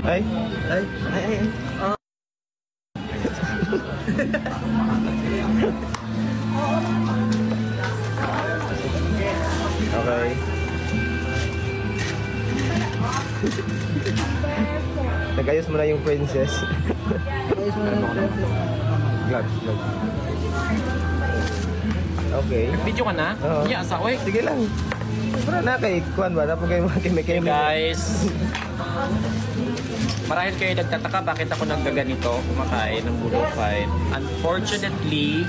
Ay, ay, ay, ay. Okay. Nag-ayos mo na yung princess. Ayos mo na yung princess. Gloves, gloves. Okay. Video ka na? Oo. Yeah, sa oy. Sige lang. Wala na kay Kwan ba? Dapat kayo mga Hey guys. Marahil kayo nagtataka bakit ako nagkaganito kumakain ng bulufay. Unfortunately,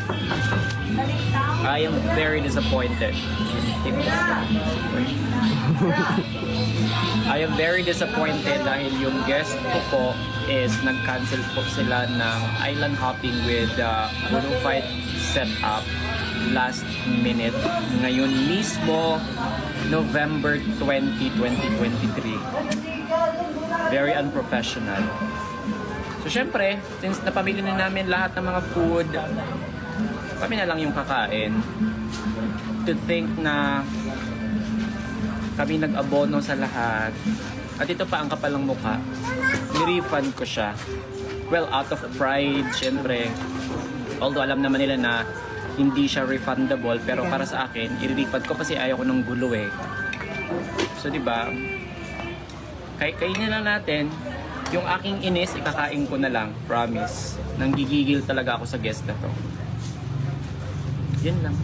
I am very disappointed. I am very disappointed dahil yung guest ko po is nag-cancel po sila ng island hopping with bulufay setup last minute. Ngayon mismo, November 20, 2023. Very unprofessional. So syempre, since napamili na namin lahat ng mga food, kami na lang yung kakain. To think na kami nag-abono sa lahat. At ito pa ang kapalang mukha. Ni-refund ko siya. Well, out of pride, syempre. Although alam naman nila na hindi siya refundable, pero para sa akin, i-refund ko kasi ayaw ko ng gulo eh. So, di ba? Kainin na lang natin. Yung aking inis, ikakain ko na lang. Promise. Nanggigigil talaga ako sa guest na to. Yun lang.